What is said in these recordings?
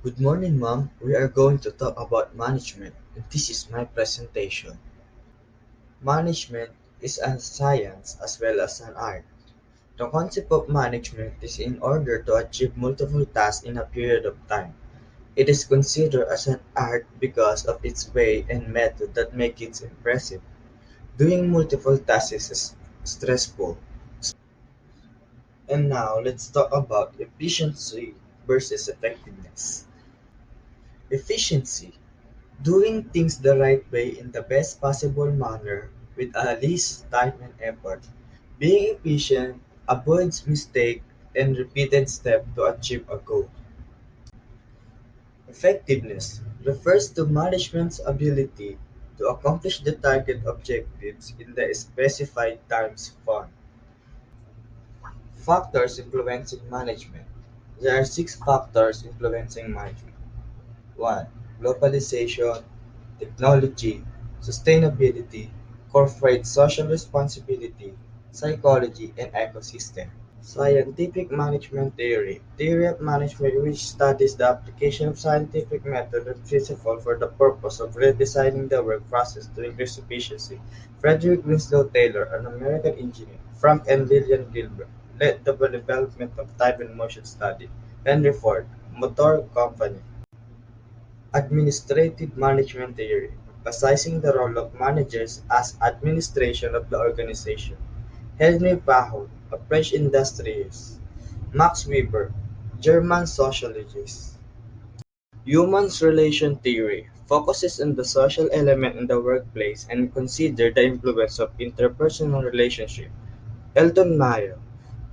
Good morning, ma'am. We are going to talk about management, and this is my presentation. Management is a science as well as an art. The concept of management is in order to achieve multiple tasks in a period of time. It is considered as an art because of its way and method that make it impressive. Doing multiple tasks is stressful. And now let's talk about efficiency versus effectiveness. Efficiency: doing things the right way in the best possible manner with a least time and effort. Being efficient avoids mistake and repeated steps to achieve a goal. Effectiveness refers to management's ability to accomplish the target objectives in the specified time span. Factors influencing management. There are six factors influencing management. 1. Globalization, technology, sustainability, corporate social responsibility, psychology, and ecosystem. Scientific management theory. Theory of management which studies the application of scientific method and principle for the purpose of redesigning the work process to increase efficiency. Frederick Winslow Taylor, an American engineer. Frank and Lillian Gilbert led the development of time and motion study. Henry Ford, Motor Company. Administrative management theory, emphasizing the role of managers as administration of the organization. Henry Paul, a French industrialist. Max Weber, German sociologist. Human relation theory focuses on the social element in the workplace and consider the influence of interpersonal relationships. Elton Mayo,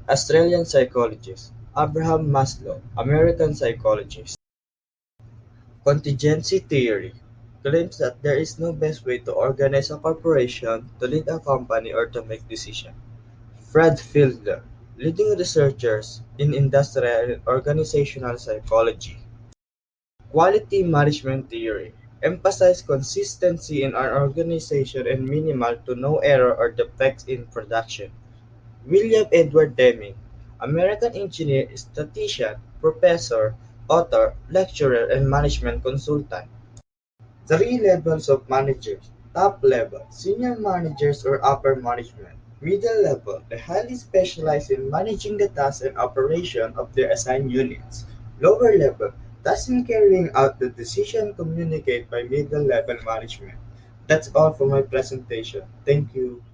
Australian psychologist. Abraham Maslow, American psychologist. Contingency theory claims that there is no best way to organize a corporation, to lead a company, or to make decisions. Fred Fiedler, leading researchers in industrial and organizational psychology. Quality management theory emphasizes consistency in an organization and minimal to no error or defects in production. William Edward Deming, American engineer, statistician, professor, author, lecturer, and management consultant. Three levels of managers: top level, senior managers or upper management; middle level, the highly specialized in managing the tasks and operation of their assigned units; lower level, tasks in carrying out the decision communicated by middle level management. That's all for my presentation. Thank you.